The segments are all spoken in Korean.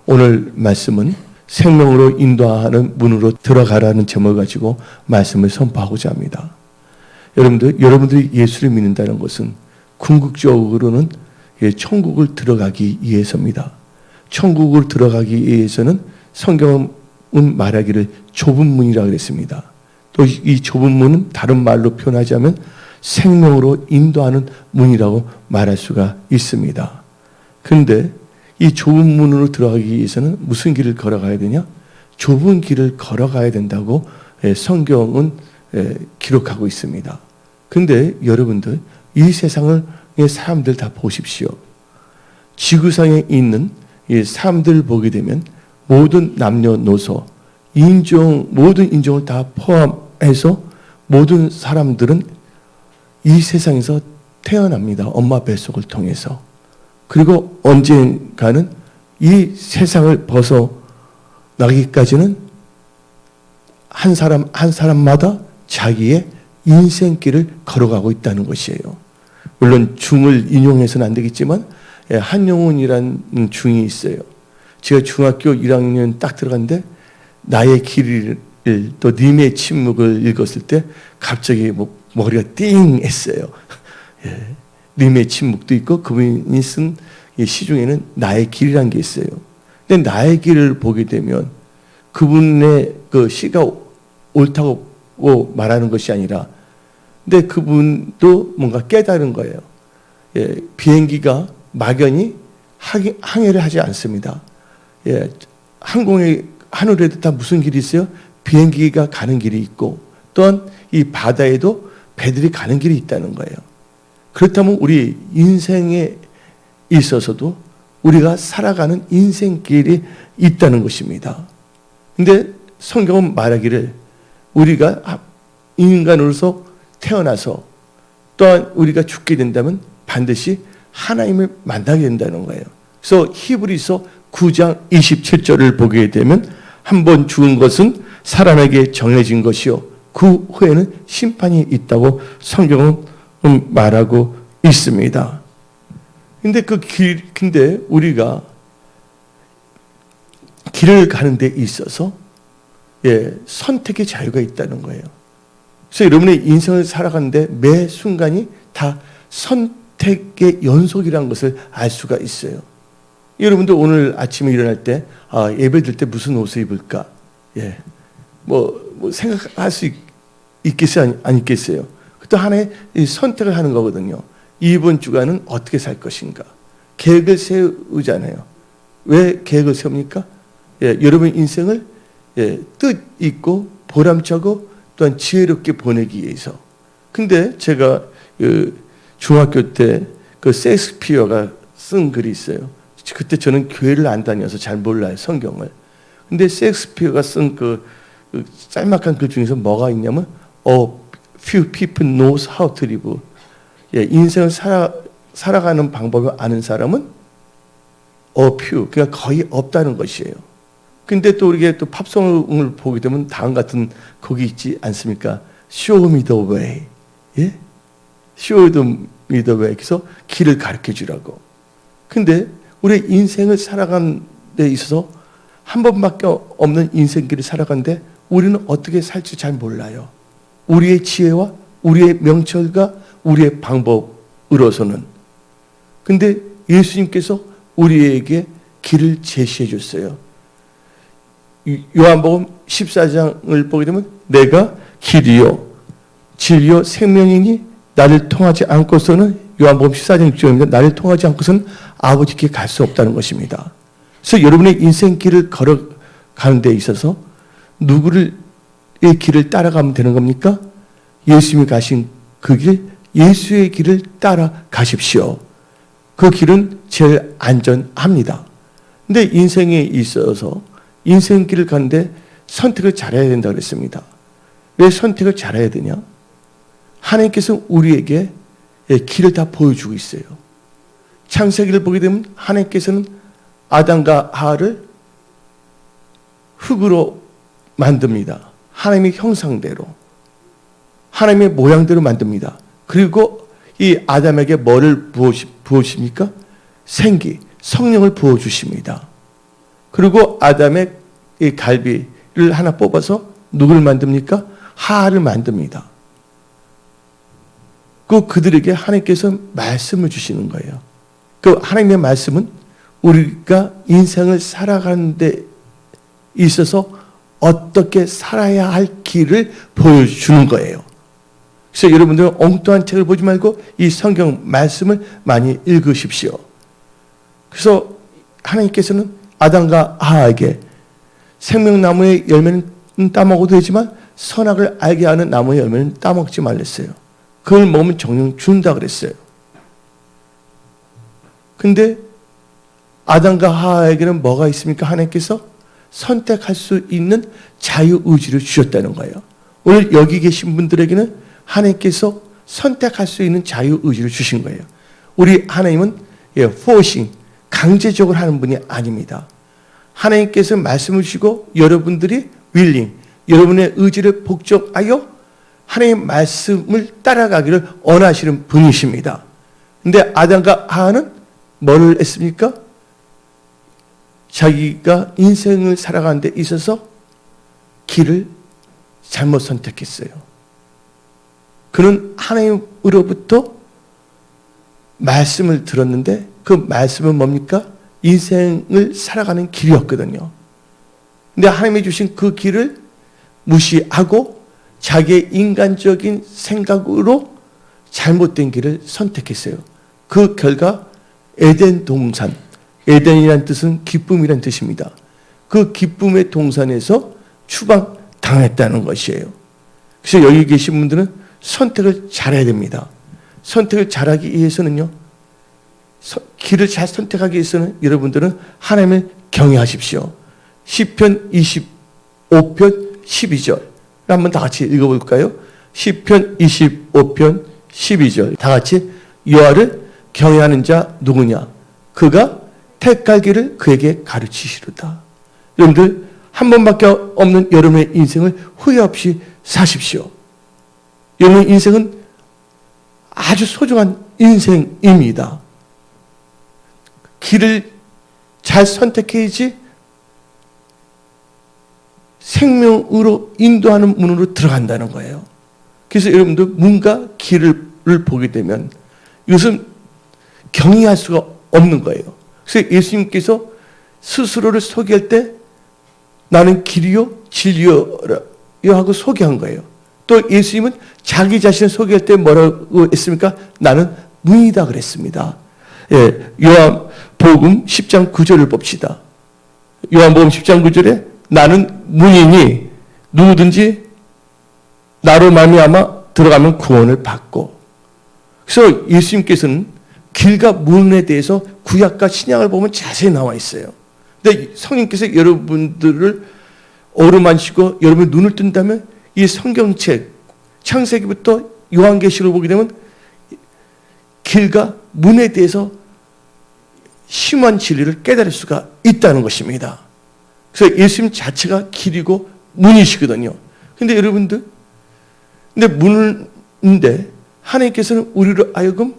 오늘 말씀은 생명으로 인도하는 문으로 들어가라는 제목을 가지고 말씀을 선포하고자 합니다. 여러분들이 예수를 믿는다는 것은 궁극적으로는 천국을 들어가기 위해서입니다. 천국을 들어가기 위해서는 성경은 말하기를 좁은 문이라고 그랬습니다. 또 이 좁은 문은 다른 말로 표현하자면 생명으로 인도하는 문이라고 말할 수가 있습니다. 그런데 이 좁은 문으로 들어가기 위해서는 무슨 길을 걸어가야 되냐? 좁은 길을 걸어가야 된다고 성경은 기록하고 있습니다. 그런데 여러분들, 이 세상의 사람들 다 보십시오. 지구상에 있는 이 사람들 보게 되면 모든 남녀노소, 모든 인종을 다 포함해서 모든 사람들은 이 세상에서 태어납니다. 엄마 뱃속을 통해서. 그리고 언젠가는 이 세상을 벗어나기까지는 한 사람마다 자기의 인생길을 걸어가고 있다는 것이에요. 물론 중을 인용해서는 안 되겠지만 한영훈이라는 중이 있어요. 제가 중학교 1학년 딱 들어갔는데 나의 길을 또 님의 침묵을 읽었을 때 갑자기 머리가 띵 했어요. 님의 침묵도 있고 그분이 쓴 시중에는 나의 길이라는 게 있어요. 근데 나의 길을 보게 되면 그분의 그 시가 옳다고 말하는 것이 아니라 근데 그분도 뭔가 깨달은 거예요. 비행기가 막연히 항해를 하지 않습니다. 하늘에도 다 무슨 길이 있어요? 비행기가 가는 길이 있고 또한 이 바다에도 배들이 가는 길이 있다는 거예요. 그렇다면 우리 인생에 있어서도 우리가 살아가는 인생길이 있다는 것입니다. 근데 성경은 말하기를 우리가 인간으로서 태어나서 또한 우리가 죽게 된다면 반드시 하나님을 만나게 된다는 거예요. 그래서 히브리서 9장 27절을 보게 되면 한 번 죽은 것은 사람에게 정해진 것이요 그 후에는 심판이 있다고 성경은 말하고 있습니다. 근데 우리가 길을 가는 데 있어서 선택의 자유가 있다는 거예요. 그래서 여러분의 인생을 살아가는데 매 순간이 다 선택의 연속이라는 것을 알 수가 있어요. 여러분도 오늘 아침에 일어날 때 예배 드릴 때 무슨 옷을 입을까? 뭐 생각할 수 있겠어요? 안 있겠어요? 또 하나의 선택을 하는 거거든요. 이번 주간은 어떻게 살 것인가? 계획을 세우잖아요. 왜 계획을 세웁니까? 여러분 인생을 뜻 있고 보람차고 또한 지혜롭게 보내기 위해서. 근데 제가 중학교 때 그 셰익스피어가 쓴 글이 있어요. 그때 저는 교회를 안 다녀서 잘 몰라요, 성경을. 근데 셰익스피어가 쓴 그 짤막한 글 중에서 뭐가 있냐면 few people knows how to live. 인생을 살아가는 방법을 아는 사람은 few, 그러니까 거의 없다는 것이에요. 근데 또 우리가 또 팝송을 보게 되면 다음 같은 곡이 있지 않습니까? Show me the way. Show me the way. 그래서 길을 가르쳐 주라고. 근데 우리 인생을 살아가는 데 있어서 한 번밖에 없는 인생길을 살아가는데 우리는 어떻게 살지 잘 몰라요. 우리의 지혜와 우리의 명철과 우리의 방법으로서는. 근데 예수님께서 우리에게 길을 제시해 줬어요. 요한복음 14장을 보게 되면 내가 길이요 진리요 생명이니 나를 통하지 않고서는 요한복음 14장 6절입니다. 나를 통하지 않고서는 아버지께 갈 수 없다는 것입니다. 그래서 여러분의 인생길을 걸어가는 데 있어서 누구의 길을 따라가면 되는 겁니까? 예수님이 가신 그 길, 예수의 길을 따라가십시오. 그 길은 제일 안전합니다. 근데 인생에 있어서 인생길을 가는데 선택을 잘해야 된다고 그랬습니다. 왜 선택을 잘해야 되냐? 하나님께서 우리에게 길을 다 보여주고 있어요. 창세기를 보게 되면 하나님께서는 아담과 하와를 흙으로 만듭니다. 하나님의 형상대로, 하나님의 모양대로 만듭니다. 그리고 이 아담에게 뭐를 부으십니까? 생기, 성령을 부어주십니다. 그리고 아담의 이 갈비를 하나 뽑아서 누구를 만듭니까? 하하를 만듭니다. 그들에게 하나님께서 말씀을 주시는 거예요. 그 하나님의 말씀은 우리가 인생을 살아가는 데 있어서 어떻게 살아야 할 길을 보여주는 거예요. 그래서 여러분들은 엉뚱한 책을 보지 말고 이 성경 말씀을 많이 읽으십시오. 그래서 하나님께서는 아담과 하와에게 생명나무의 열매는 따먹어도 되지만 선악을 알게 하는 나무의 열매는 따먹지 말랬어요. 그걸 먹으면 정령 죽는다 그랬어요. 근데 아담과 하와에게는 뭐가 있습니까? 하나님께서 선택할 수 있는 자유의지를 주셨다는 거예요. 오늘 여기 계신 분들에게는 하나님께서 선택할 수 있는 자유의지를 주신 거예요. 우리 하나님은 포싱, 강제적으로 하는 분이 아닙니다. 하나님께서 말씀을 주시고 여러분들이 윌링, 여러분의 의지를 복종하여 하나님의 말씀을 따라가기를 원하시는 분이십니다. 근데 아담과 하와는 뭘 했습니까? 자기가 인생을 살아가는 데 있어서 길을 잘못 선택했어요. 그는 하나님으로부터 말씀을 들었는데 그 말씀은 뭡니까? 인생을 살아가는 길이었거든요. 근데 하나님이 주신 그 길을 무시하고 자기의 인간적인 생각으로 잘못된 길을 선택했어요. 그 결과 에덴 동산, 에덴이란 뜻은 기쁨이란 뜻입니다. 그 기쁨의 동산에서 추방당했다는 것이에요. 그래서 여기 계신 분들은 선택을 잘해야 됩니다. 선택을 잘하기 위해서는요, 길을 잘 선택하기 위해서는 여러분들은 하나님을 경외하십시오. 시편 25편 12절 한번 다 같이 읽어볼까요? 시편 25편 12절 다 같이 여호와를 경외하는 자 누구냐? 그가 택할 길을 그에게 가르치시리다. 여러분들 한 번밖에 없는 여러분의 인생을 후회 없이 사십시오. 여러분의 인생은 아주 소중한 인생입니다. 길을 잘 선택해야지 생명으로 인도하는 문으로 들어간다는 거예요. 그래서 여러분들 문과 길을 보게 되면 이것은 경의할 수가 없는 거예요. 그래서 예수님께서 스스로를 소개할 때 나는 길이요 진리요 하고 소개한 거예요. 또 예수님은 자기 자신을 소개할 때 뭐라고 했습니까? 나는 문이다 그랬습니다. 요한복음 10장 9절을 봅시다. 요한복음 10장 9절에 나는 문이니 누구든지 나로 말미암아 들어가면 구원을 받고. 그래서 예수님께서는 길과 문에 대해서 구약과 신약을 보면 자세히 나와 있어요. 근데 성령께서 여러분들을 어루만지고 여러분 눈을 뜬다면 이 성경책 창세기부터 요한계시록을 보게 되면 길과 문에 대해서 심한 진리를 깨달을 수가 있다는 것입니다. 그래서 예수님 자체가 길이고 문이시거든요. 근데 여러분들, 근데 문인데 하나님께서는 우리를 하여금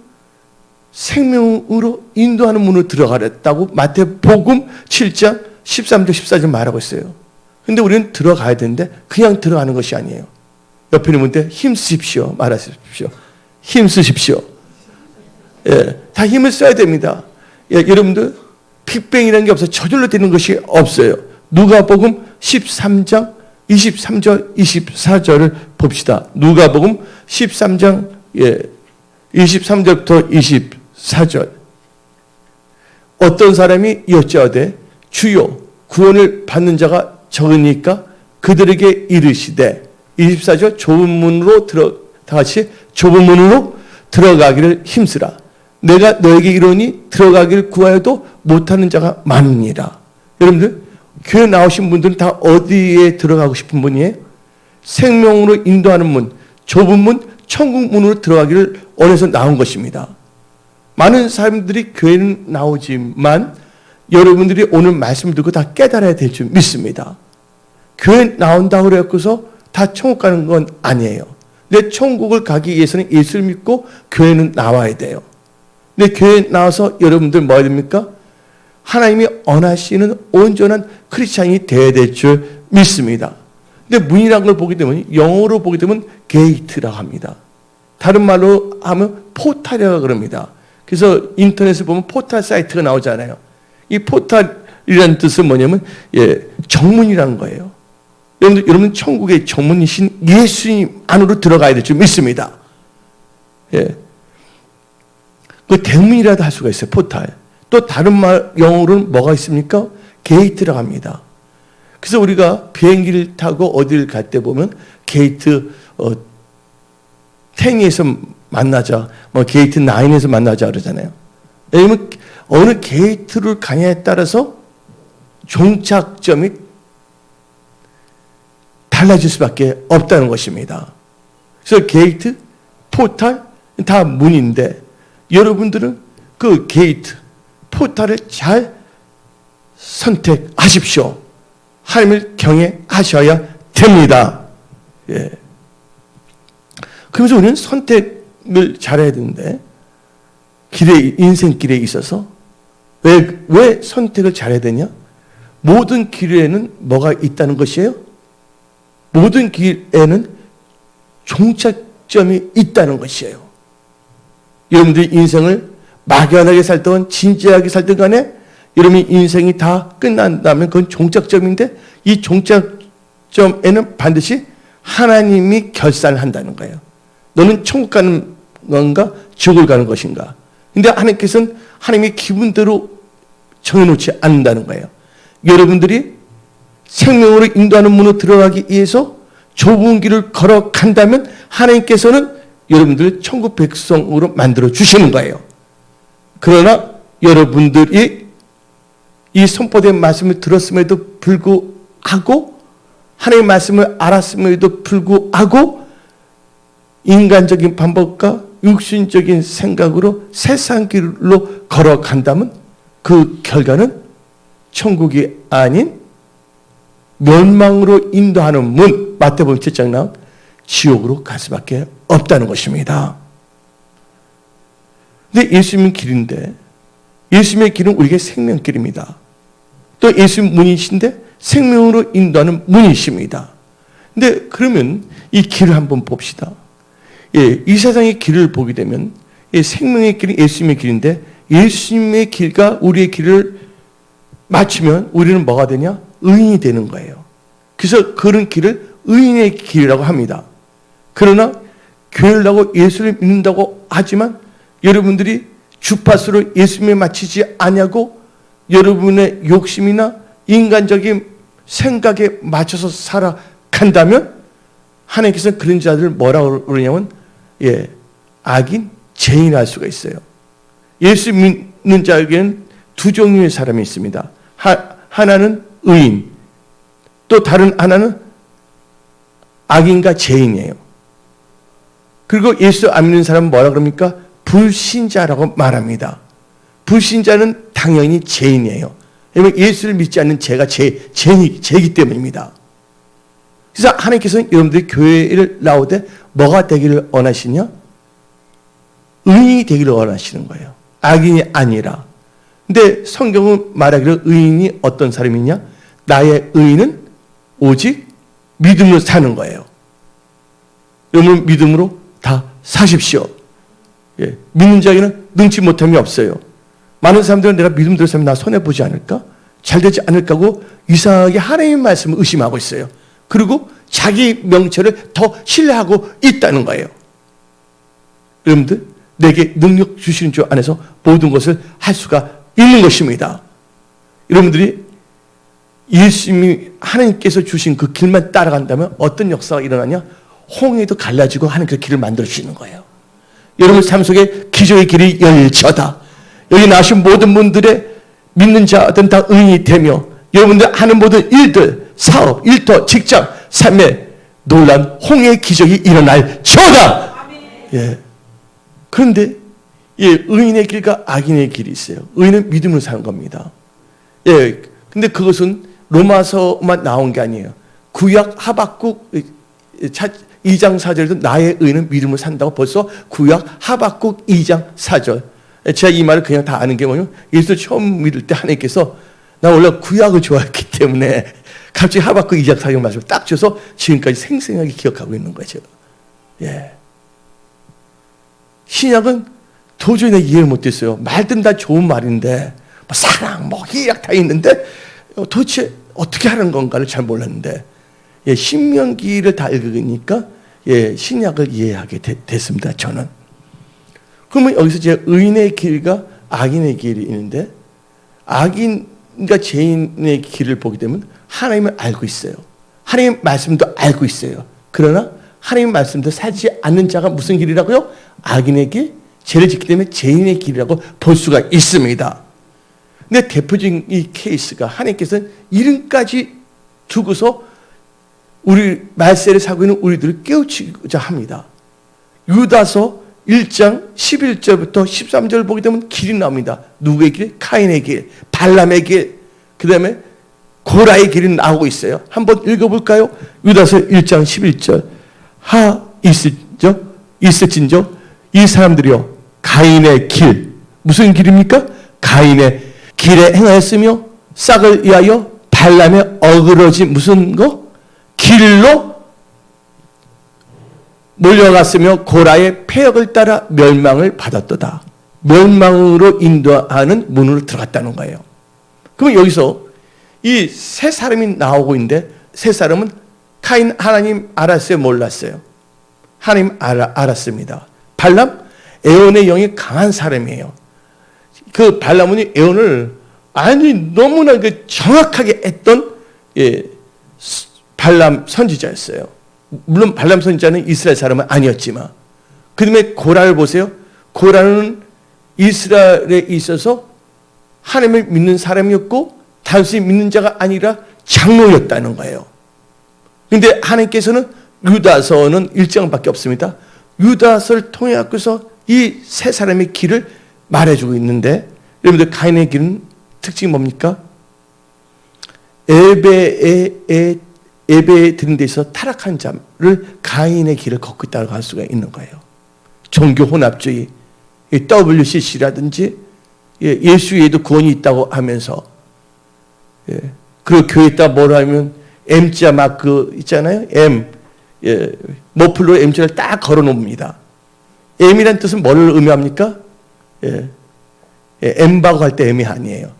생명으로 인도하는 문으로 들어가랬다고 마태복음 7장 13절 14절 말하고 있어요. 근데 우리는 들어가야 되는데 그냥 들어가는 것이 아니에요. 옆에 있는 분한테 힘쓰십시오. 말하십시오. 힘쓰십시오. 다 힘을 써야 됩니다. 여러분들 빅뱅이라는 게 없어요. 저절로 되는 것이 없어요. 누가복음 13장 23절 24절을 봅시다. 누가복음 13장 23절부터 24절. 어떤 사람이 여짜오되 주여 구원을 받는 자가 적으니까 그들에게 이르시되 24절 좁은 문으로 다 같이 좁은 문으로 들어가기를 힘쓰라. 내가 너에게 이르노니 들어가기를 구하여도 못하는 자가 많으니라. 여러분들 교회 나오신 분들은 다 어디에 들어가고 싶은 분이에요? 생명으로 인도하는 문, 좁은 문, 천국 문으로 들어가기를 원해서 나온 것입니다. 많은 사람들이 교회는 나오지만 여러분들이 오늘 말씀을 듣고 다 깨달아야 될 줄 믿습니다. 교회 나온다고 그래서 다 천국 가는 건 아니에요. 근데 천국을 가기 위해서는 예수를 믿고 교회는 나와야 돼요. 근데 교회 나와서 여러분들 뭐 해야 됩니까? 하나님이 원하시는 온전한 크리스찬이 되어야 될 줄 믿습니다. 근데 문이라는 걸 보게 되면, 영어로 보게 되면 게이트라고 합니다. 다른 말로 하면 포탈이라고 그럽니다. 그래서 인터넷에 보면 포탈 사이트가 나오잖아요. 이 포탈이라는 뜻은 뭐냐면, 정문이라는 거예요. 여러분 천국의 정문이신 예수님 안으로 들어가야 될 줄 믿습니다. 그 대문이라도 할 수가 있어요. 포탈. 또 다른 말 영어로는 뭐가 있습니까? 게이트라고 합니다. 그래서 우리가 비행기를 타고 어디를 갈 때 보면 게이트 10에서 만나자, 뭐 게이트 9에서 만나자 그러잖아요. 왜냐면 어느 게이트를 가냐에 따라서 종착점이 달라질 수밖에 없다는 것입니다. 그래서 게이트, 포탈 다 문인데 여러분들은 그 게이트, 포탈을 잘 선택하십시오. 하나님을 경외하셔야 됩니다. 그러면서 우리는 선택을 잘해야 되는데, 인생길에 있어서 왜 선택을 잘해야 되냐? 모든 길에는 뭐가 있다는 것이에요? 모든 길에는 종착점이 있다는 것이에요. 여러분들이 인생을 막연하게 살든 진지하게 살든 간에 여러분의 인생이 다 끝난다면 그건 종착점인데, 이 종착점에는 반드시 하나님이 결산을 한다는 거예요. 너는 천국 가는 건가? 지옥을 가는 것인가? 근데 하나님께서는 하나님의 기분대로 정해놓지 않는다는 거예요. 여러분들이 생명으로 인도하는 문으로 들어가기 위해서 좁은 길을 걸어간다면 하나님께서는 여러분들을 천국 백성으로 만들어 주시는 거예요. 그러나 여러분들이 이 선포된 말씀을 들었음에도 불구하고, 하나님의 말씀을 알았음에도 불구하고 인간적인 방법과 육신적인 생각으로 세상 길로 걸어간다면 그 결과는 천국이 아닌 멸망으로 인도하는 문, 마태복음 7장 나온 지옥으로 갈 수밖에 없다는 것입니다. 근데 예수님은 길인데, 예수님의 길은 우리에게 생명길입니다. 또 예수님 문이신데 생명으로 인도하는 문이십니다. 근데 그러면 이 길을 한번 봅시다. 이 세상의 길을 보게 되면 생명의 길이 예수님의 길인데, 예수님의 길과 우리의 길을 맞추면 우리는 뭐가 되냐? 의인이 되는 거예요. 그래서 그런 길을 의인의 길이라고 합니다. 그러나 교회를 나고 예수를 믿는다고 하지만 여러분들이 주파수를 예수님에 맞추지 않냐고 여러분의 욕심이나 인간적인 생각에 맞춰서 살아간다면 하나님께서는 그런 자들을 뭐라고 그러냐면 악인, 죄인을 할 수가 있어요. 예수 믿는 자에게는 두 종류의 사람이 있습니다. 하나는 의인, 또 다른 하나는 악인과 죄인이에요. 그리고 예수 안 믿는 사람은 뭐라 그럽니까? 불신자라고 말합니다. 불신자는 당연히 죄인이에요. 왜냐하면 예수를 믿지 않는 죄가 죄이기 때문입니다. 그래서 하나님께서는 여러분들이 교회를 나오되 뭐가 되기를 원하시냐? 의인이 되기를 원하시는 거예요. 악인이 아니라. 근데 성경은 말하기를 의인이 어떤 사람이냐? 나의 의인은 오직 믿음으로 사는 거예요. 여러분 믿음으로 다 사십시오. 믿는 자에게는 능치 못함이 없어요. 많은 사람들은 내가 믿음대로 살면 나 손해보지 않을까? 잘 되지 않을까 하고 이상하게 하나님의 말씀을 의심하고 있어요. 그리고 자기 명철을 더 신뢰하고 있다는 거예요. 여러분들, 내게 능력 주시는 주 안에서 모든 것을 할 수가 있는 것입니다. 여러분들이 예수님이 하나님께서 주신 그 길만 따라간다면 어떤 역사가 일어나냐? 홍해도 갈라지고 하나님께서 길을 만들어 주시는 거예요. 여러분 삶 속에 기적의 길이 열려다. 여기 나오신 모든 분들의 믿는 자들은 다 의인이 되며 여러분들 하는 모든 일들, 사업, 일터, 직장, 삶에 놀란 홍해의 기적이 일어날 저다. 그런데 의인의 길과 악인의 길이 있어요. 의인은 믿음으로 사는 겁니다. 근데 그것은 로마서만 나온 게 아니에요. 구약 하박국 2장 4절에도 나의 의인은 믿음으로 산다고 벌써 구약 하박국 2장 4절 제가 이 말을 그냥 다 아는 게 뭐냐면 예수를 처음 믿을 때 하나님께서 나 원래 구약을 좋아했기 때문에 갑자기 하박국 2장 4절 말씀을 딱 줘서 지금까지 생생하게 기억하고 있는 거죠. 예. 신약은 도저히 내가 이해를 못했어요. 말든 다 좋은 말인데 뭐 사랑, 뭐 희약 다 있는데 도대체 어떻게 하는 건가를 잘 몰랐는데 예, 신명기를 다 읽으니까 예, 신약을 이해하게 됐습니다. 저는. 그러면 여기서 제가 의인의 길과 악인의 길이 있는데 악인과 죄인의 길을 보게 되면 하나님을 알고 있어요. 하나님의 말씀도 알고 있어요. 그러나 하나님의 말씀도 살지 않는 자가 무슨 길이라고요? 악인의 길, 죄를 짓기 때문에 죄인의 길이라고 볼 수가 있습니다. 근데 대표적인 이 케이스가 하나님께서는 이름까지 두고서 우리 말세를 사고 있는 우리들을 깨우치고자 합니다. 유다서 1장 11절부터 13절을 보게 되면 길이 나옵니다. 누구의 길? 카인의 길, 발람의 길, 그 다음에 고라의 길이 나오고 있어요. 한번 읽어볼까요? 유다서 1장 11절 있을진저 이 사람들이요 가인의 길, 무슨 길입니까? 가인의 길에 행하였으며 싹을 위하여 발람의 어그러진 무슨 거? 길로 몰려갔으며 고라의 폐역을 따라 멸망을 받았도다. 멸망으로 인도하는 문으로 들어갔다는 거예요. 그럼 여기서 이 세 사람이 나오고 있는데 세 사람은 카인 하나님 알았어요? 몰랐어요? 하나님 알았습니다. 발람? 에온의 영이 강한 사람이에요. 그 발람은 에온을 아니 너무나 그 정확하게 했던 예, 발람 선지자였어요. 물론 발람 선지자는 이스라엘 사람은 아니었지만 그 다음에 고라를 보세요. 고라는 이스라엘에 있어서 하나님을 믿는 사람이었고 단순히 믿는 자가 아니라 장로였다는 거예요. 그런데 하나님께서는 유다서는 1장밖에 없습니다. 유다서를 통해 갖고서 이 세 사람의 길을 말해주고 있는데 여러분들 가인의 길은 특징이 뭡니까? 예배에 드린 데 있어서 타락한 자를 가인의 길을 걷고 있다고 할 수가 있는 거예요. 종교 혼합주의, WCC라든지 예수 외에도 구원이 있다고 하면서 그리고 교회에다 뭐라 하면 M자 마크 있잖아요. M, 머플러 M자를 딱 걸어놓습니다. M이란 뜻은 뭘 의미합니까? M바고 할 때 M이 아니에요.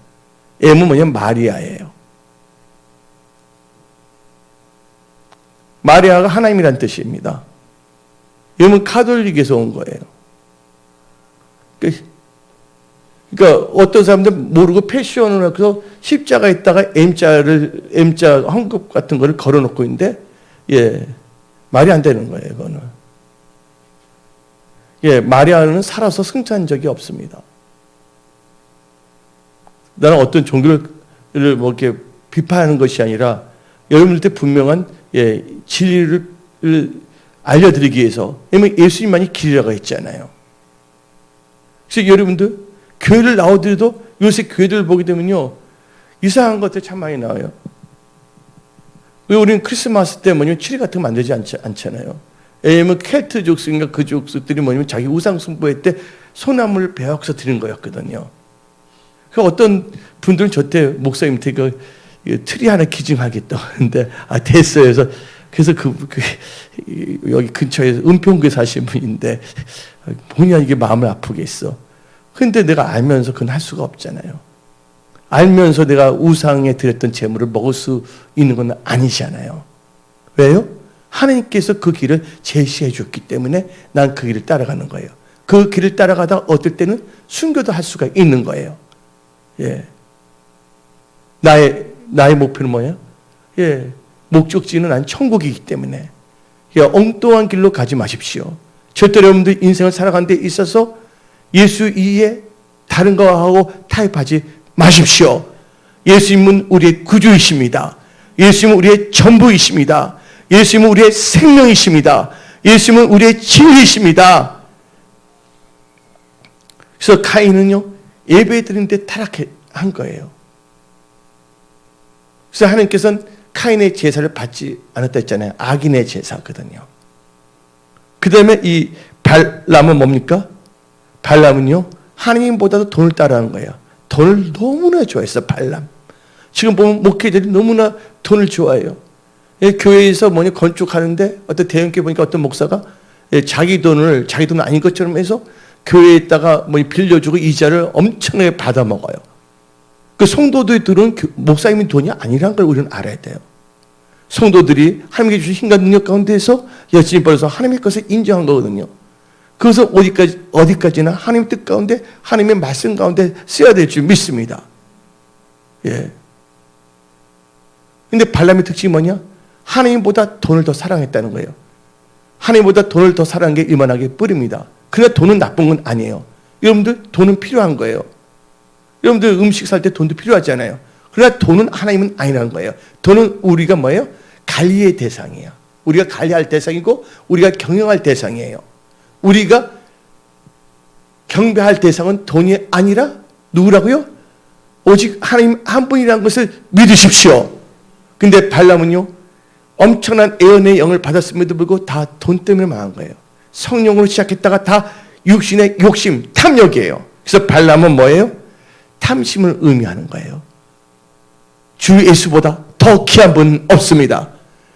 M은 뭐냐면 마리아예요. 마리아가 하나님이란 뜻입니다. 이건 카톨릭에서 온 거예요. 그러니까 어떤 사람들 모르고 패션을 해서 십자가에다가 M자 황급 같은 거를 걸어놓고 있는데 말이 안 되는 거예요. 이거는. 마리아는 살아서 승천한 적이 없습니다. 나는 어떤 종교를 뭐 이렇게 비판하는 것이 아니라 여러분들한테 분명한 진리를 알려드리기 위해서. 왜냐면 예수님만이 길이라고 했잖아요. 그래서 여러분들 교회를 나오더라도 요새 교회들을 보게 되면요 이상한 것들 참 많이 나와요. 왜 우리는 크리스마스 때 뭐냐면 트리 같은 거 만들지 않잖아요. 왜냐면 켈트 족속인가 그 족속들이 뭐냐면 자기 우상 숭배할 때 소나무를 베어서 드린 거였거든요. 그 어떤 분들은 저때 목사님한테 그 트리 하나 기증하겠다 하는데 됐어요. 그래서 여기 근처에 은평구에 사시는 분인데 본인이 이게 마음을 아프게 했어. 근데 내가 알면서 그건 할 수가 없잖아요. 알면서 내가 우상에 드렸던 재물을 먹을 수 있는 건 아니잖아요. 왜요? 하나님께서 그 길을 제시해 줬기 때문에 난 그 길을 따라가는 거예요. 그 길을 따라가다가 어떨 때는 순교도 할 수가 있는 거예요. 나의 목표는 뭐예요? 목적지는 난 천국이기 때문에 엉뚱한 길로 가지 마십시오. 절대로 여러분들 인생을 살아가는 데 있어서 예수 이외에 다른 거하고 타협하지 마십시오. 예수님은 우리의 구주이십니다. 예수님은 우리의 전부이십니다. 예수님은 우리의 생명이십니다. 예수님은 우리의 진리이십니다. 그래서 카인은요 예배 드리는데 타락한 거예요. 그래서 하나님께서는 카인의 제사를 받지 않았다 했잖아요. 악인의 제사거든요. 그 다음에 이 발람은 뭡니까? 발람은요 하나님보다도 돈을 따라하는 거예요. 돈을 너무나 좋아했어, 발람. 지금 보면 목회자들이 너무나 돈을 좋아해요. 교회에서 건축하는데 어떤 대형교회 보니까 어떤 목사가 자기 돈 아닌 것처럼 해서 교회에다가 빌려주고 이자를 엄청나게 받아먹어요. 그 성도들은 목사님이 돈이 아니라는 걸 우리는 알아야 돼요. 성도들이 하나님께 주신 힘과 능력 가운데서 열심히 벌어서 하나님의 것을 인정한 거거든요. 그래서 어디까지나 하나님의 뜻 가운데, 하나님의 말씀 가운데 써야 될 줄 믿습니다. 예. 근데 발람의 특징이 뭐냐? 하나님보다 돈을 더 사랑했다는 거예요. 하나님보다 돈을 더 사랑한 게 이만하게 뿌립니다. 그러나 돈은 나쁜 건 아니에요. 여러분들, 돈은 필요한 거예요. 여러분들 음식 살 때 돈도 필요하잖아요. 그러나 돈은 하나님은 아니라는 거예요. 돈은 우리가 뭐예요? 관리의 대상이에요. 우리가 관리할 대상이고 우리가 경영할 대상이에요. 우리가 경배할 대상은 돈이 아니라 누구라고요? 오직 하나님 한 분이라는 것을 믿으십시오. 근데 발람은요, 엄청난 애언의 영을 받았음에도 불구하고 다 돈 때문에 망한 거예요. 성령으로 시작했다가 다 육신의 욕심, 탐욕이에요. 그래서 발람은 뭐예요? 탐심을 의미하는 거예요. 주 예수보다 더 귀한 분은 없습니다.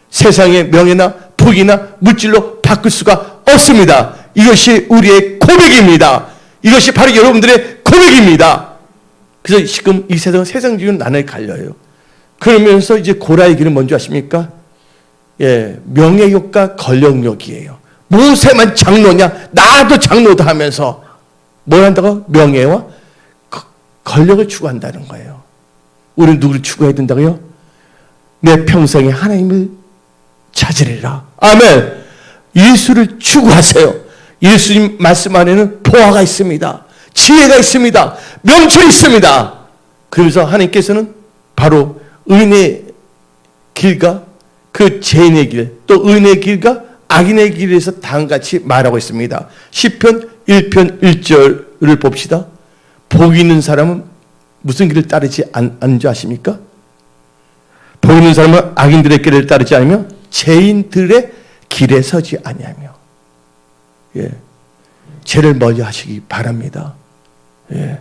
세상의 명예나 부이나 물질로 바꿀 수가 없습니다. 이것이 우리의 고백입니다. 이것이 바로 여러분들의 고백입니다. 그래서 지금 이 세상적인 나눠 갈려요. 그러면서 이제 고라의 길은 뭔지 아십니까? 예, 명예욕과 권력욕이에요. 모세만 장로냐? 나도 장로다 하면서 뭘 한다고? 명예와 권력을 추구한다는 거예요. 우리는 누구를 추구해야 된다고요? 내 평생에 하나님을 찾으리라. 아멘. 예수를 추구하세요. 예수님 말씀 안에는 보화가 있습니다. 지혜가 있습니다. 명철이 있습니다. 그래서 하나님께서는 바로 의인의 길과 그 죄인의 길, 또 의인의 길과 악인의 길에서 다음같이 말하고 있습니다. 시편 1편 1절을 봅시다. 복 있는 사람은 무슨 길을 따르지 않는 줄 아십니까? 복 있는 사람은 악인들의 길을 따르지 않으며 죄인들의 길에 서지 아니하며. 예, 죄를 멀리 하시기 바랍니다. 예.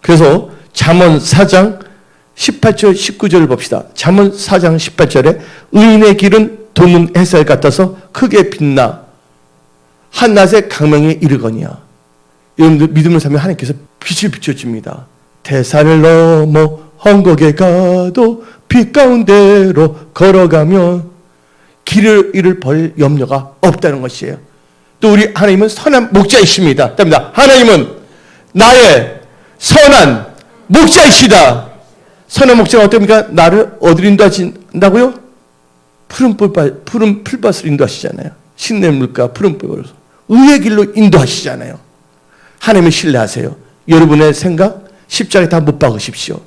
그래서 잠언 4장 18절 19절을 봅시다. 잠언 4장 18절에 의인의 길은 돋는 햇살 같아서 크게 빛나 한낮의 강명에 이르거니와. 여러분들 믿음을 살면 하나님께서 빛을 비춰줍니다. 대산을 넘어 헝거게 가도 빛 가운데로 걸어가면 길을 잃을 벌 염려가 없다는 것이에요. 또 우리 하나님은 선한 목자이십니다. 답니다. 하나님은 나의 선한 목자이시다. 선한 목자가 어떻습니까? 나를 어디로 인도하신다고요? 푸른 풀밭을 인도하시잖아요. 신의 물가 푸른 풀밭으로 의의 길로 인도하시잖아요. 하나님을 신뢰하세요. 여러분의 생각 십자가에 다 못 박으십시오.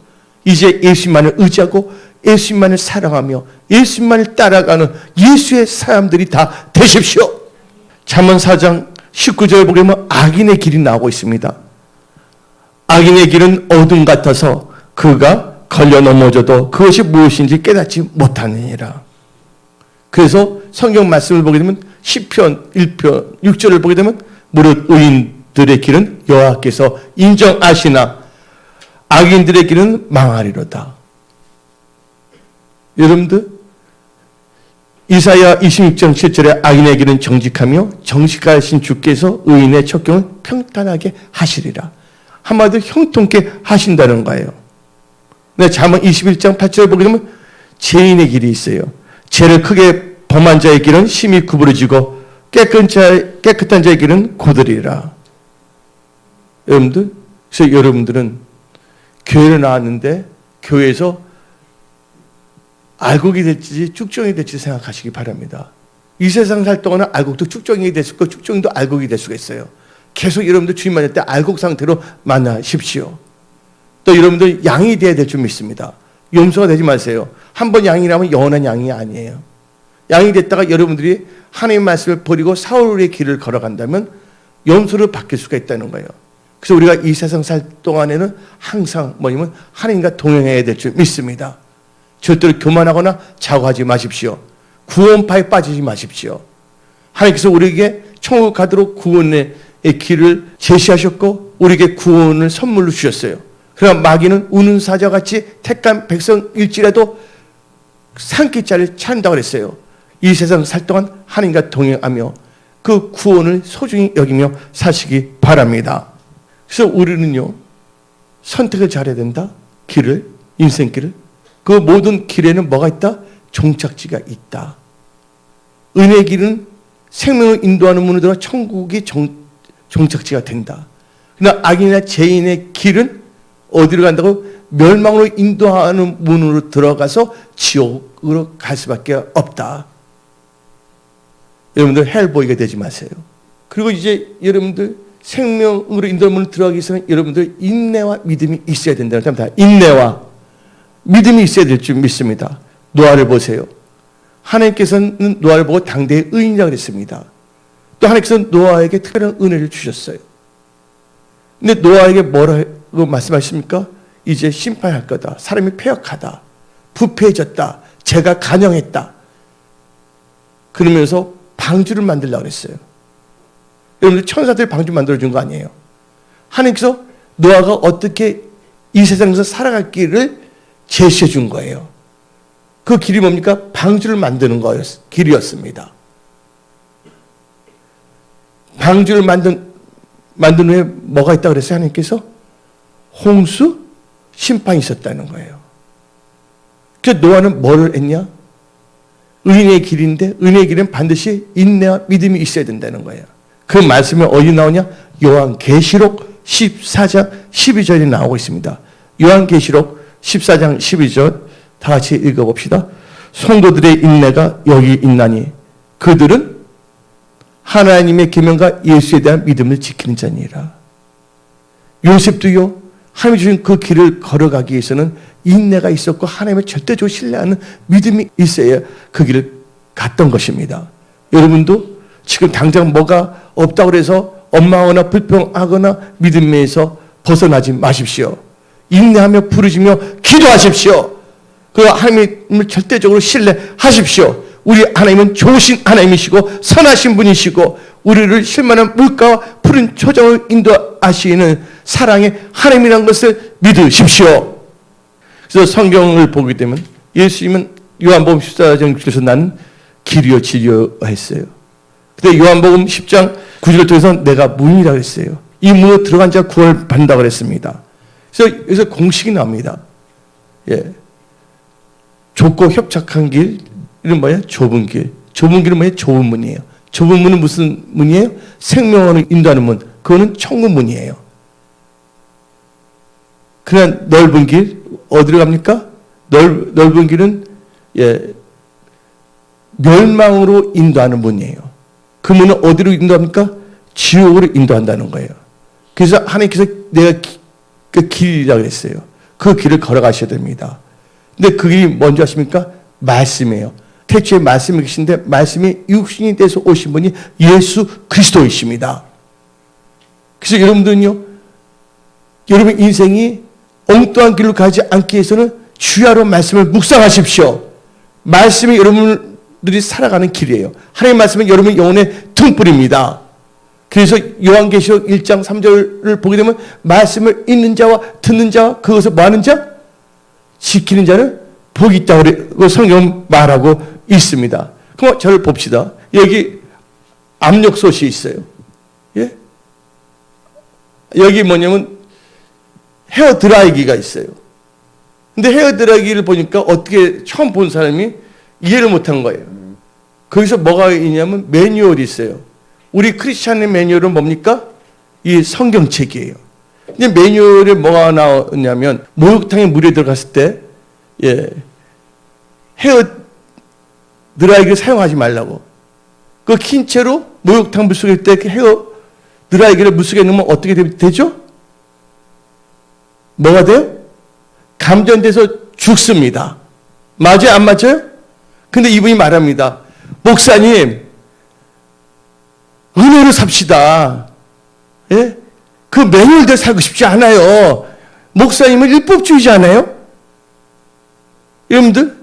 이제 예수님만을 의지하고 예수님만을 사랑하며 예수님만을 따라가는 예수의 사람들이 다 되십시오. 잠언 4장 19절 보게 되면 악인의 길이 나오고 있습니다. 악인의 길은 어둠 같아서 그가 걸려 넘어져도 그것이 무엇인지 깨닫지 못하느니라. 그래서 성경 말씀을 보게 되면 시편 1편 6절을 보게 되면 무릇 의인들의 길은 여호와께서 인정하시나 악인들의 길은 망하리로다. 여러분들 이사야 26장 7절에 악인의 길은 정직하며 정직하신 주께서 의인의 척경을 평탄하게 하시리라. 한마디로 형통케 하신다는 거예요. 네, 잠언 21장 8절에 보게 되면 죄인의 길이 있어요. 죄를 크게 범한 자의 길은 심히 구부러지고 깨끗한 자의 길은 고들이라. 여러분들, 그래서 여러분들은 교회를 나왔는데 교회에서 알곡이 될지 쭉정이 될지 생각하시기 바랍니다. 이 세상 살 동안은 알곡도 쭉정이 될 수 있고 쭉정이도 알곡이 될 수가 있어요. 계속 여러분들 주님 만날 때 알곡 상태로 만나십시오. 또 여러분들 양이 되어야 될 줄 믿습니다. 염소가 되지 마세요. 한 번 양이라면 영원한 양이 아니에요. 양이 됐다가 여러분들이 하나님의 말씀을 버리고 사울의 길을 걸어간다면 염소로 바뀔 수가 있다는 거예요. 그래서 우리가 이 세상 살 동안에는 항상 뭐냐면 하나님과 동행해야 될 줄 믿습니다. 절대로 교만하거나 자고하지 마십시오. 구원파에 빠지지 마십시오. 하나님께서 우리에게 천국 가도록 구원의 길을 제시하셨고 우리에게 구원을 선물로 주셨어요. 그러나 마귀는 우는 사자같이 택한 백성일지라도 산기자를 찾는다고 그랬어요. 이 세상 살 동안 하나님과 동행하며 그 구원을 소중히 여기며 사시기 바랍니다. 그래서 우리는요, 선택을 잘해야 된다. 길을, 인생길을. 그 모든 길에는 뭐가 있다? 종착지가 있다. 은혜의 길은 생명을 인도하는 문으로 들어가 천국이 종착지가 된다. 그러나 악인이나 죄인의 길은 어디로 간다고? 멸망으로 인도하는 문으로 들어가서 지옥으로 갈 수밖에 없다. 여러분들 헬보이가 되지 마세요. 그리고 이제 여러분들 생명으로 인도하는 문으로 들어가기 위해서는 여러분들 인내와 믿음이 있어야 된다는 겁니다. 인내와 믿음이 있어야 될 줄 믿습니다. 노아를 보세요. 하나님께서는 노아를 보고 당대의 의인이라고 했습니다. 또 하나님께서는 노아에게 특별한 은혜를 주셨어요. 근데 노아에게 뭐라고 말씀하십니까? 이제 심판할 거다. 사람이 패역하다. 부패해졌다. 죄가 간영했다. 그러면서 방주를 만들려고 그랬어요. 여러분들 천사들이 방주 만들어준 거 아니에요. 하나님께서 노아가 어떻게 이 세상에서 살아갈 길을 제시해 준 거예요. 그 길이 뭡니까? 방주를 만드는 길이었습니다. 방주를 만든 후에 뭐가 있다고 그랬어요? 하나님께서 홍수, 심판이 있었다는 거예요. 그래서 노아는 뭐를 했냐? 의인의 길인데 의인의 길은 반드시 인내와 믿음이 있어야 된다는 거예요. 그 말씀이 어디 나오냐? 요한계시록 14장 12절에 나오고 있습니다. 요한계시록 14장 12절 다 같이 읽어봅시다. 성도들의 인내가 여기 있나니 그들은 하나님의 계명과 예수에 대한 믿음을 지키는 자니라. 요셉도요, 하나님이 주신 그 길을 걸어가기 위해서는 인내가 있었고 하나님을 절대적으로 신뢰하는 믿음이 있어야 그 길을 갔던 것입니다. 여러분도 지금 당장 뭐가 없다고 해서 원망하거나 불평하거나 믿음에서 벗어나지 마십시오. 인내하며 부르짖며 기도하십시오. 그 하나님을 절대적으로 신뢰하십시오. 우리 하나님은 좋으신 하나님이시고 선하신 분이시고 우리를 실만한 물가와 푸른 초장을 인도하시는 사랑의 하나님이라는 것을 믿으십시오. 그래서 성경을 보게 되면 예수님은 요한복음 14장 6절에서 나는 길이요 진리요 했어요. 근데 요한복음 10장 9절을 통해서 내가 문이라고 했어요. 이 문으로 들어간 자가 구원을 받는다고 그랬습니다. 그래서 여기서 공식이 나옵니다. 예. 좁고 협착한 길은 뭐예요? 좁은 길. 좁은 길은 뭐예요? 좁은 문이에요. 좁은 문은 무슨 문이에요? 생명으로 인도하는 문. 그거는 천국 문이에요. 그냥 넓은 길 어디로 갑니까? 넓은 길은 멸망으로 인도하는 문이에요. 그 문은 어디로 인도합니까? 지옥으로 인도한다는 거예요. 그래서 하나님께서 내가 그 길이라고 했어요. 그 길을 걸어가셔야 됩니다. 근데 그 길이 뭔지 아십니까? 말씀이에요. 태초에 말씀이 계신데 말씀이 육신이 돼서 오신 분이 예수 그리스도이십니다. 그래서 여러분들은요, 여러분 인생이 엉뚱한 길로 가지 않기 위해서는 주야로 말씀을 묵상하십시오. 말씀이 여러분들이 살아가는 길이에요. 하나님의 말씀은 여러분 영혼의 등불입니다. 그래서 요한계시록 1장 3절을 보게 되면 말씀을 읽는 자와 듣는 자와 그것을 뭐하는 자? 지키는 자는 복이 있다고 성경은 말하고 있습니다. 그럼 저를 봅시다. 여기 압력솥이 있어요. 예? 여기 뭐냐면 헤어 드라이기가 있어요. 근데 헤어 드라이기를 보니까 어떻게 처음 본 사람이 이해를 못한 거예요. 거기서 뭐가 있냐면 매뉴얼이 있어요. 우리 크리스찬의 매뉴얼은 뭡니까? 이 성경책이에요. 근데 매뉴얼에 뭐가 나오냐면 목욕탕에 물에 들어갔을 때 헤어 드라이기를 사용하지 말라고. 그 킨 채로 목욕탕 물속에 있을 때 헤어 드라이기를 물속에 넣으면 어떻게 되죠? 뭐가 돼요? 감전돼서 죽습니다. 맞아요? 안 맞아요? 근데 이분이 말합니다. 목사님, 은혜로 삽시다. 예? 그 매뉴얼대로 살고 싶지 않아요. 목사님은 율법주의잖아요. 여러분들,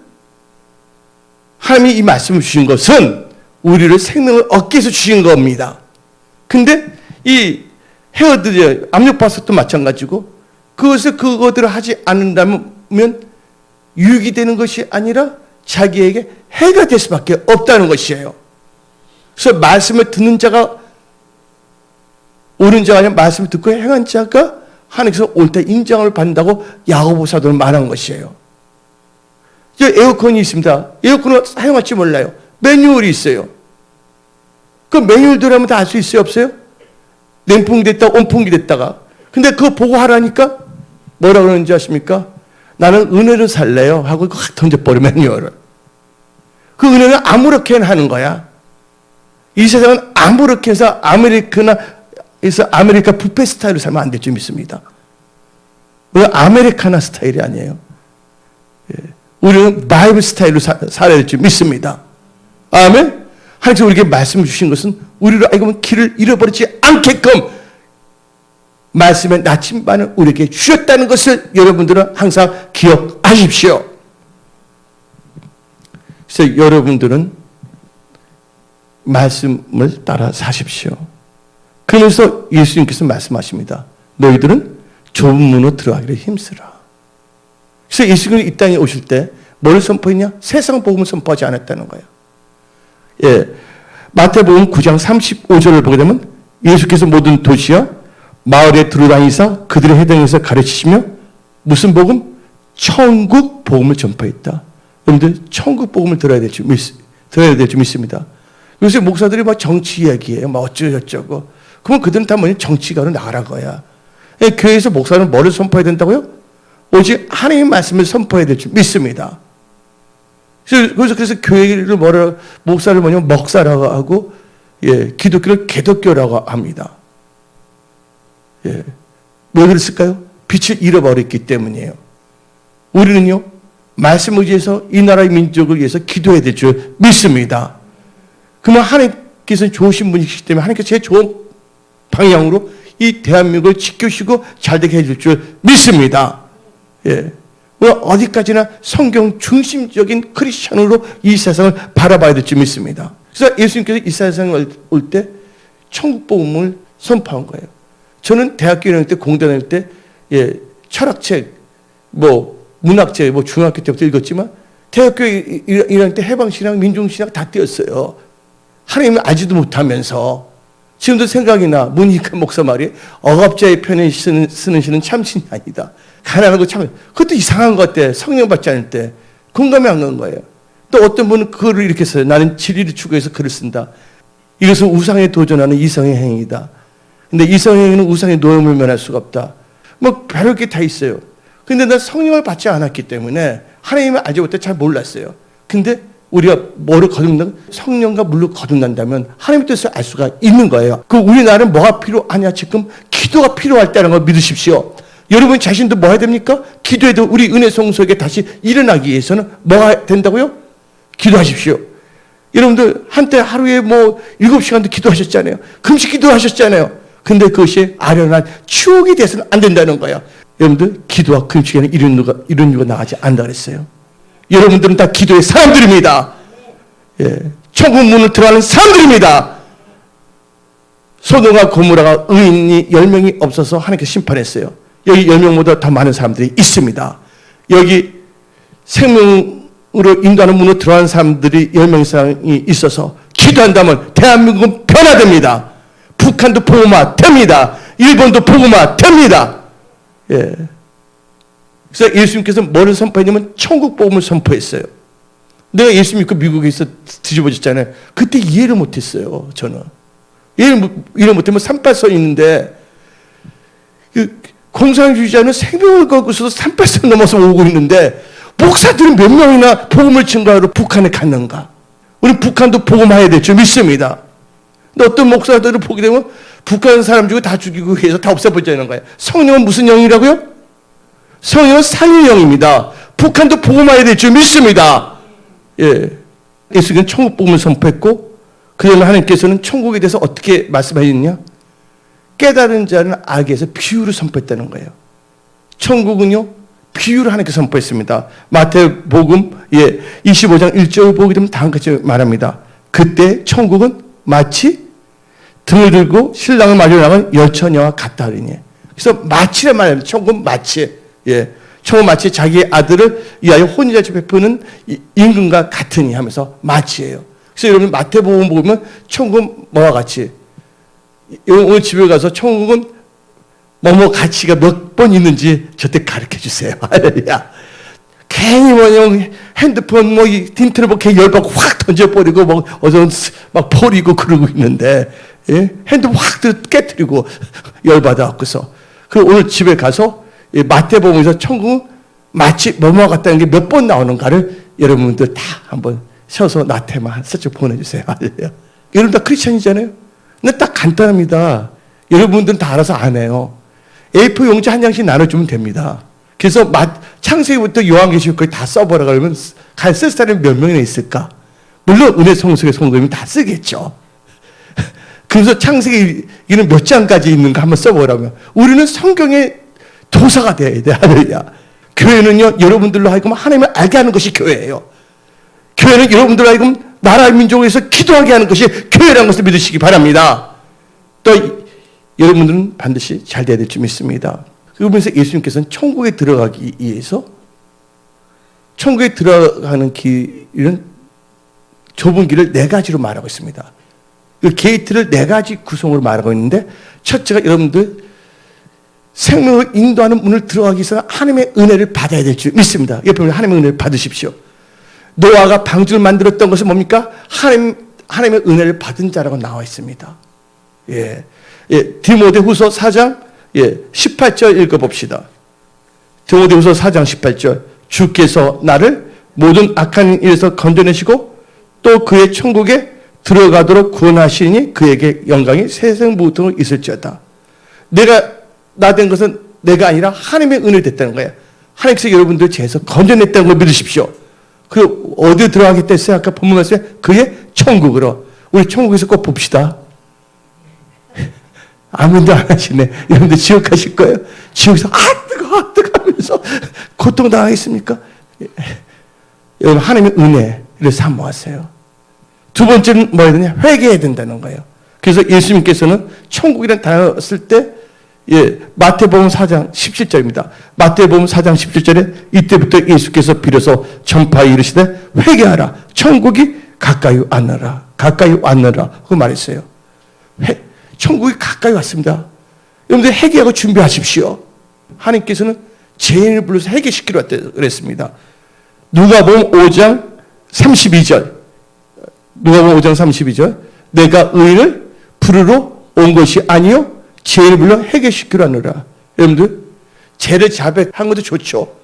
하나님이 이 말씀을 주신 것은 우리를 생명을 얻기 위해서 주신 겁니다. 근데 이 헤어드려 압력밥솥도 마찬가지고 그것들을 하지 않는다면 유익이 되는 것이 아니라 자기에게 해가 될 수밖에 없다는 것이에요. 그래서 말씀을 듣는 자가 옳은 자가 아니라 말씀을 듣고 행한 자가 하나님께서 옳다 인정을 받는다고 야고보 사도는 말한 것이에요. 에어컨이 있습니다. 에어컨을 사용할지 몰라요. 매뉴얼이 있어요. 그 매뉴얼대로 하면 다 알 수 있어요? 없어요? 냉풍기 됐다가 온풍기 됐다가. 근데 그거 보고 하라니까 뭐라 그러는지 아십니까? 나는 은혜로 살래요 하고 확 던져버려 매뉴얼을. 그 은혜는 아무렇게나 하는 거야. 이 세상은 아무렇게 해서 아메리카 뷔페 스타일로 살면 안 될 줄 믿습니다. 우리는 아메리카나 스타일이 아니에요. 우리는 바이블 스타일로 살아야 될 줄 믿습니다. 아멘? 하나님께서 우리에게 말씀을 주신 것은 우리로 알고 길을 잃어버리지 않게끔 말씀의 나침반을 우리에게 주셨다는 것을 여러분들은 항상 기억하십시오. 그래서 여러분들은 말씀을 따라 사십시오. 그러면서 예수님께서 말씀하십니다. 너희들은 좁은 문으로 들어가기를 힘쓰라. 그래서 예수님이 이 땅에 오실 때 뭘 선포했냐? 세상 복음을 선포하지 않았다는 거예요. 예, 마태복음 9장 35절을 보게 되면 예수께서 모든 도시와 마을에 들어다니사 그들의 회당에서 가르치시며 무슨 복음? 천국 복음을 전파했다. 여러분들 천국 복음을 들어야 될 줄 믿습니다. 요새 목사들이 막 정치 이야기해요. 막 어쩌고저쩌고. 그러면 그들은 다 뭐냐? 정치가로 나가라 거야. 예, 교회에서 목사는 뭐를 선포해야 된다고요? 오직 하나님의 말씀을 선포해야 될 줄 믿습니다. 그래서 교회를 목사를 먹사라고 하고, 예, 기독교를 개독교라고 합니다. 예. 왜 그랬을까요? 빛을 잃어버렸기 때문이에요. 우리는요, 말씀 의지해서 이 나라의 민족을 위해서 기도해야 될 줄 믿습니다. 그러면 하나님께서는 좋으신 분이시기 때문에 하나님께서 제일 좋은 방향으로 이 대한민국을 지켜주시고 잘되게 해줄 줄 믿습니다. 예. 어디까지나 성경 중심적인 크리스천으로 이 세상을 바라봐야 될 줄 믿습니다. 그래서 예수님께서 이 세상에 올 때 천국 복음을 선포한 거예요. 저는 대학교 1학년 때 공대 다닐 때 예, 철학책, 문학책, 중학교 때부터 읽었지만 대학교 1학년 때 해방신학, 민중신학 다 띄었어요. 하나님을 알지도 못하면서. 지금도 생각이 나. 문희익한 목사 말이 억압자의 편에 쓰는 시는 참신이 아니다. 가난하고 참, 그것도 이상한 것 같아. 성령 받지 않을 때. 공감이 안 가는 거예요. 또 어떤 분은 글을 이렇게 써요. 나는 진리를 추구해서 글을 쓴다. 이것은 우상에 도전하는 이성의 행위이다. 근데 이성의 행위는 우상의 노임을 면할 수가 없다. 별별 게 다 있어요. 근데 난 성령을 받지 않았기 때문에 하나님을 알지 못해 잘 몰랐어요. 근데 우리가 뭐를 거듭난다면 성령과 물로 거듭난다면 하나님의 뜻을 알 수가 있는 거예요. 그 우리나라는 뭐가 필요하냐? 지금 기도가 필요할 때라는 걸 믿으십시오. 여러분 자신도 뭐 해야 됩니까? 기도해도 우리 은혜 성소에게 다시 일어나기 위해서는 뭐가 된다고요? 기도하십시오. 여러분들 한때 하루에 7시간도 기도하셨잖아요. 금식 기도하셨잖아요. 근데 그것이 아련한 추억이 돼서는 안 된다는 거예요. 여러분들 기도와 금식에는 이런 이유가 나가지 않는다 그랬어요. 여러분들은 다 기도의 사람들입니다. 예, 천국 문을 들어가는 사람들입니다. 소돔과 고모라가 의인이 10명이 없어서 하나님께서 심판했어요. 여기 10명보다 더 많은 사람들이 있습니다. 여기 생명으로 인도하는 문으로 들어가는 사람들이 10명 이상이 있어서 기도한다면 대한민국은 변화됩니다. 북한도 복음화 됩니다. 일본도 복음화 됩니다. 예. 그래서 예수님께서 뭐를 선포했냐면 천국 복음을 선포했어요. 내가 예수 믿고 미국에서 뒤집어졌잖아요. 그때 이해를 못했어요. 저는 이해를 못하면 38선 있는데 공산주의자는 생명을 걸고서도 38선 넘어서 오고 있는데 목사들은 몇 명이나 복음을 증거하러 북한에 갔는가? 우리 북한도 복음화해야 될 줄 믿습니다. 근데 어떤 목사들을 보게 되면 북한 사람 중에 다 죽이고 해서 다 없애버리자는 거예요. 성령은 무슨 영이라고요? 성령은 살리는 영입니다. 북한도 복음화해야 될 줄 믿습니다. 예. 예수님은 천국 복음을 선포했고 그 다음에 하나님께서는 천국에 대해서 어떻게 말씀하셨냐? 깨달은 자는 알게 해서 비유를 선포했다는 거예요. 천국은요 비유를 하나님께서 선포했습니다. 마태복음 25장 1절 보게 되면 다음같이 말합니다. 그때 천국은 마치 등을 들고 신랑을 맞으러 나간 여처녀와 같다 하리니. 그래서 마치란 말입니다. 천국 마치. 예. 천국 마치 자기의 아들을 위하여 혼인잔치 베푸는 임금과 같으니 하면서 마치예요. 그래서 여러분 마태복음 보면 천국은 뭐와 같이. 오늘 집에 가서 천국은 뭐뭐 가치가 몇 번 있는지 저때 가르쳐 주세요. 할렐루야. 괜히 뭐냐 핸드폰 뭐 인터넷 걔 열받고 확 던져버리고 뭐 어서 막 버리고 그러고 있는데 예? 핸드폰 확 깨뜨리고 열받아갖고서 그 오늘 집에 가서 마태복음에서 천국은 마치 뭐뭐 같다는 게 몇 번 나오는가를 여러분들 다 한번 서서 나태만 슬쩍 보내주세요. 할렐루야. 여러분 다 크리스천이잖아요. 근데 딱 간단합니다. 여러분들은 다 알아서 안 해요. A4 용지 한 장씩 나눠주면 됩니다. 그래서 창세기부터 요한계시록까지 다 써보라 그러면 쓸 사람이 몇 명이나 있을까? 물론 은혜 성속의 성도님은 다 쓰겠죠. 그래서 창세기는 몇 장까지 있는가 한번 써보라면 우리는 성경의 도사가 돼야 돼. 할렐루야. 교회는요 여러분들로 하여금 하나님을 알게 하는 것이 교회예요. 교회는 여러분들로 하여금 나라 민족을 위해서 기도하게 하는 것이 교회라는 것을 믿으시기 바랍니다. 또 여러분들은 반드시 잘 돼야 될 줄 믿습니다. 그러면서 예수님께서는 천국에 들어가기 위해서 천국에 들어가는 길은 좁은 길을 네 가지로 말하고 있습니다. 그 게이트를 네 가지 구성으로 말하고 있는데 첫째가 여러분들 생명을 인도하는 문을 들어가기 위해서 하나님의 은혜를 받아야 될 줄 믿습니다. 옆에 보면 하나님의 은혜를 받으십시오. 노아가 방주를 만들었던 것은 뭡니까? 하나님의 은혜를 받은 자라고 나와 있습니다. 예. 디모데후서 4장 18절 읽어봅시다. 디모데후서 4장 18절 주께서 나를 모든 악한 일에서 건져내시고 또 그의 천국에 들어가도록 구원하시니 그에게 영광이 세생무토록 있을지어다. 내가 나 된 것은 내가 아니라 하나님의 은혜 됐다는 거예요. 하나님께서 여러분들 죄에서 건져냈다는 걸 믿으십시오. 그 어디에 들어가겠다 했어요? 아까 본문 말씀에 그의 천국으로. 우리 천국에서 꼭 봅시다. 아멘도 안 하시네. 여러분들 지옥 가실 거예요? 지옥에서 뜨거워 하면서 고통당하겠습니까? 여러분 하나님의 은혜를 사모하세요. 두 번째는 뭐 해야 되냐? 회개해야 된다는 거예요. 그래서 예수님께서는 천국이라는 단어를 쓸 때 마태복음 4장 17절입니다. 마태복음 4장 17절에 이때부터 예수께서 비로소 전파에 이르시되 회개하라. 천국이 가까이 왔느라. 가까이 왔느라. 그 말했어요. 천국이 가까이 왔습니다. 여러분들 회개하고 준비하십시오. 하나님께서는 죄인을 불러서 회개시키러 왔다 그랬습니다. 누가복음 5장 32절. 누가복음 5장 32절. 내가 의인을 부르러 온 것이 아니요 죄인을 불러 회개시키러 왔노라. 여러분들 죄를 자백한 것도 좋죠.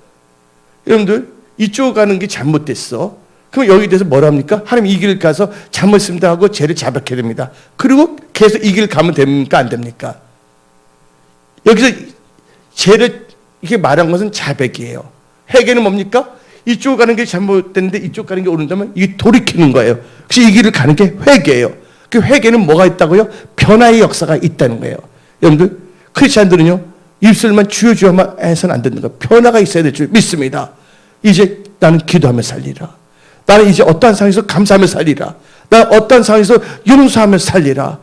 여러분들 이쪽 가는 게 잘못됐어. 그럼 여기 대해서 뭐라 합니까? 하나님 이 길 가서 잘못했습니다 하고 죄를 자백해야 됩니다. 그리고 계속 이 길 가면 됩니까? 안 됩니까? 여기서 죄를 이렇게 말한 것은 자백이에요. 회개는 뭡니까? 이쪽 가는 게 잘못됐는데 이쪽 가는 게 옳은다면 이게 돌이키는 거예요. 그래서 이 길을 가는 게 회개예요. 그 회개는 뭐가 있다고요? 변화의 역사가 있다는 거예요. 여러분들 크리스찬들은요 입술만 주여 주여만 해서는 안 되는 거예요. 변화가 있어야 될 줄 믿습니다. 이제 나는 기도하며 살리라. 나는 이제 어떠한 상황에서 감사하며 살리라. 나는 어떠한 상황에서 용서하며 살리라.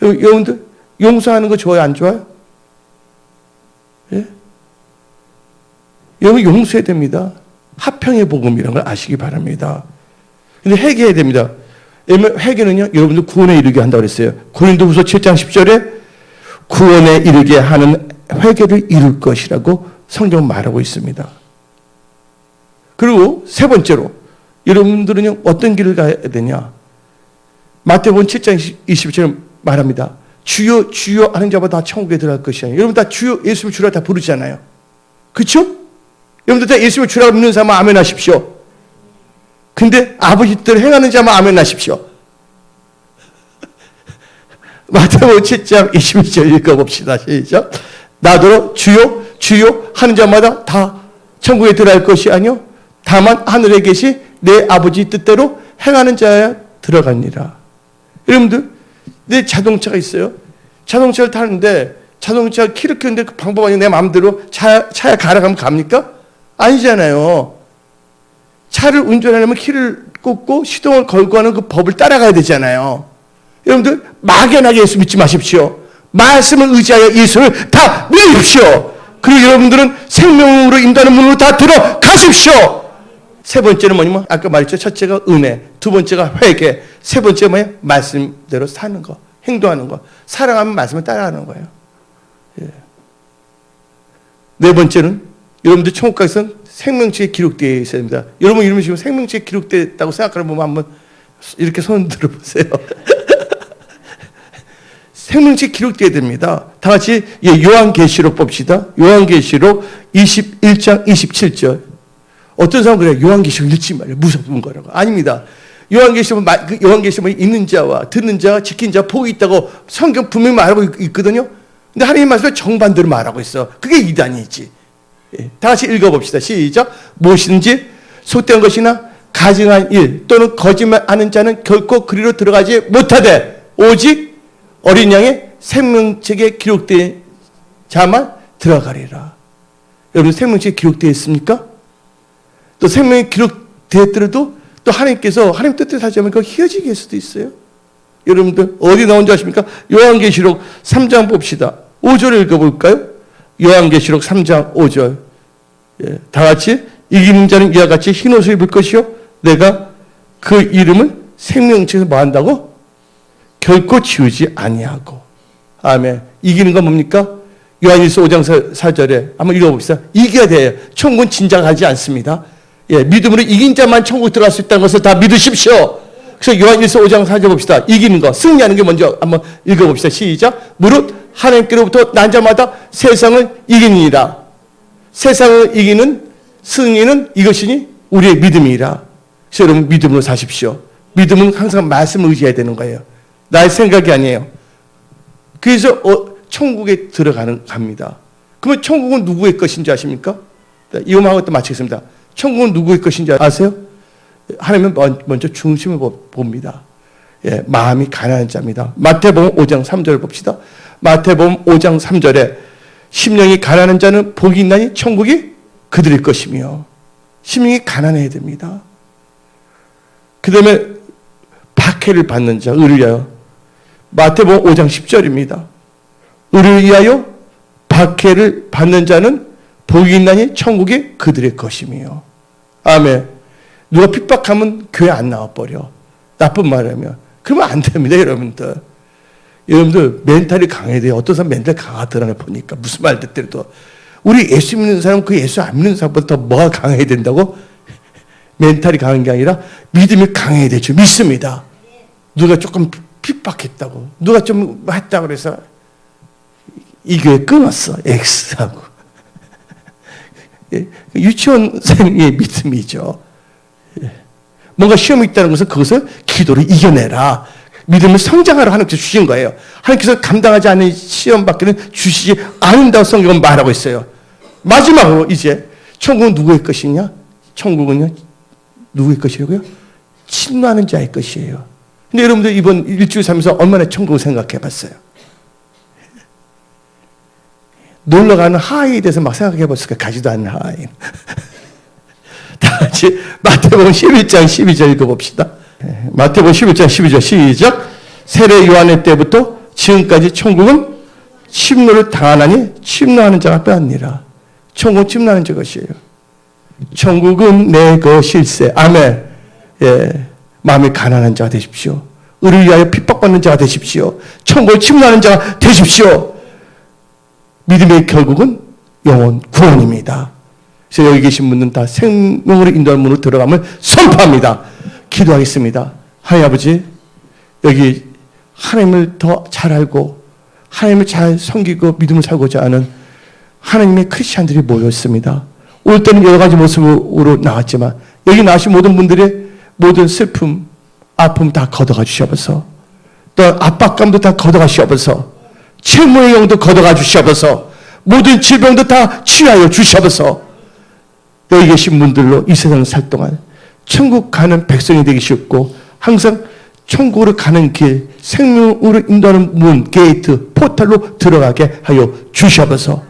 여러분들 용서하는 거 좋아요? 안 좋아요? 예? 여러분 용서해야 됩니다. 화평의 복음이라는 걸 아시기 바랍니다. 근데 회개해야 됩니다. 회개는요 여러분들 구원에 이르게 한다고 그랬어요. 고린도후서 7장 10절에 구원에 이르게 하는 회개를 이룰 것이라고 성경 말하고 있습니다. 그리고 세 번째로 여러분들은요 어떤 길을 가야 되냐? 마태복음 7장 20절에 말합니다. 주여 주여 하는 자마다 다 천국에 들어갈 것이야. 여러분 다 주여 예수님 주라 다 부르잖아요. 그렇죠? 여러분들 다 예수님을 주라고 믿는 사람은 아멘 하십시오. 근데 아버지 뜻을 행하는 자만 아멘 하십시오. 마태복음 7장 22절 읽어봅시다. 시작. 나더러 주여 주여 하는 자마다 다 천국에 들어갈 것이 아니요 다만 하늘에 계시 내 아버지 뜻대로 행하는 자야 들어가니라. 여러분들 내 자동차가 있어요. 자동차를 타는데 자동차 키를 끄는데 그 방법 아니고 내 마음대로 차에 가라 가면 갑니까? 아니잖아요. 차를 운전하려면 키를 꽂고 시동을 걸고 하는 그 법을 따라가야 되잖아요. 여러분들 막연하게 예수 믿지 마십시오. 말씀을 의지하여 예수를 다 믿으십시오. 그리고 여러분들은 생명으로 인도하는 문으로 다 들어가십시오. 세 번째는 뭐냐면 아까 말했죠. 첫째가 은혜, 두 번째가 회개, 세 번째가 뭐예요? 말씀대로 사는 거, 행동하는 거. 사랑하면 말씀을 따라하는 거예요. 예. 네 번째는 여러분들 천국 가서 생명책에 기록되어 있어야 됩니다. 여러분 이름이 지금 생명책에 기록되었다고 생각하는 분만 한번 이렇게 손 들어보세요. 생명책에 기록되어야 됩니다. 다 같이 요한계시록 봅시다. 요한계시록 21장 27절. 어떤 사람은 그래요. 요한계시록 읽지 말아요. 무서운 거라고. 아닙니다. 요한계시록은 있는 자와 듣는 자와 지킨 자 복이 있다고 성경 분명히 말하고 있거든요. 근데 하나님 말씀을 정반대로 말하고 있어. 그게 이단이지. 예. 다 같이 읽어봅시다. 시작. 무엇이든지 속된 것이나 가증한 일 또는 거짓말하는 자는 결코 그리로 들어가지 못하되 오직 어린 양의 생명책에 기록된 자만 들어가리라. 여러분 생명책에 기록되어 있습니까? 또 생명이 기록되었더라도 또 하나님께서 하나님 뜻대로 살지 않으면 그거 희어지게 할 수도 있어요. 여러분들 어디 나온 줄 아십니까? 요한계시록 3장 봅시다. 5절을 읽어볼까요? 요한계시록 3장 5절. 예, 다 같이 이기는 자는 이와 같이 흰옷을 입을 것이요 내가 그 이름을 생명책에서 뭐 한다고? 결코 지우지 아니하고. 아멘. 이기는 건 뭡니까? 요한일서 5장 4절에 한번 읽어봅시다. 이겨야 돼요. 천국은 진작하지 않습니다. 예, 믿음으로 이긴 자만 천국 들어갈 수 있다는 것을 다 믿으십시오. 그래서 요한일서 5장 4절 봅시다. 이기는 거, 승리하는 게 먼저 한번 읽어봅시다. 시작. 무릇 하나님께로부터 난 자마다 세상을 이기니라. 세상을 이기는 승리는 이것이니 우리의 믿음이라. 그래서 여러분 믿음으로 사십시오. 믿음은 항상 말씀을 의지해야 되는 거예요. 나의 생각이 아니에요. 그래서 천국에 갑니다. 그러면 천국은 누구의 것인지 아십니까? 이것만 또 마치겠습니다. 천국은 누구의 것인지 아세요? 하나님은 먼저 중심을 봅니다. 예, 마음이 가난한 자입니다. 마태복음 5장 3절 봅시다. 마태복음 5장 3절에 심령이 가난한 자는 복이 있나니 천국이 그들의 것이며 심령이 가난해야 됩니다. 그 다음에 박해를 받는 자, 의를 위하여 마태복음 5장 10절입니다. 의를 위하여 박해를 받는 자는 복이 있나니 천국이 그들의 것이며. 아멘. 누가 핍박하면 교회 안 나와버려. 나쁜 말하면. 그러면 안 됩니다, 여러분들. 여러분들 멘탈이 강해야 돼요. 어떤 사람 멘탈 강하더라나 보니까. 무슨 말 듣더라도. 우리 예수 믿는 사람 그 예수 안 믿는 사람보다 더 뭐가 강해야 된다고? 멘탈이 강한 게 아니라 믿음이 강해야 되죠. 믿습니다. 누가 조금 핍박했다고. 누가 좀 했다고 그래서 이 교회 끊었어. X하고. 유치원생의 믿음이죠. 뭔가 시험이 있다는 것은 그것을 기도로 이겨내라. 믿음을 성장하라 하나님께서 주신 거예요. 하나님께서 감당하지 않는 시험 받기는 주시지 않는다고 성경은 말하고 있어요. 마지막으로 이제 천국은 누구의 것이냐? 천국은요 누구의 것이라고요? 침노하는 자의 것이에요. 근데 여러분들 이번 일주일 살면서 얼마나 천국을 생각해 봤어요? 놀러가는 하와이에 대해서 막 생각해 봤을까? 가지도 않는 하와이. 다 같이 마태복음 11장 12절 읽어봅시다. 마태복음 11장 12절 시작. 세례 요한의 때부터 지금까지 천국은 침노를 당하나니 침노하는 자가 빼앗니라. 천국은 침노하는 자 것이에요. 천국은 내 것일세. 아멘. 예, 마음이 가난한 자가 되십시오. 의를 위하여 핍박받는 자가 되십시오. 천국을 침노하는 자가 되십시오. 믿음의 결국은 영혼 구원입니다. 그래서 여기 계신 분들은 다 생명으로 인도하는 문으로 들어감을 선포합니다. 기도하겠습니다. 하나님 아버지, 여기 하나님을 더 잘 알고 하나님을 잘 섬기고 믿음을 살고자 하는 하나님의 크리스찬들이 모였습니다. 올 때는 여러 가지 모습으로 나왔지만 여기 나오신 모든 분들의 모든 슬픔, 아픔 다 걷어가 주시옵소서. 또 압박감도 다 걷어가 주시옵소서. 채무의 영도 걷어가 주시옵소서. 모든 질병도 다 치유하여 주시옵소서. 여기 계신 분들로 이 세상을 살 동안 천국 가는 백성이 되기 쉽고 항상 천국으로 가는 길, 생명으로 인도하는 문, 게이트, 포탈로 들어가게 하여 주시옵소서.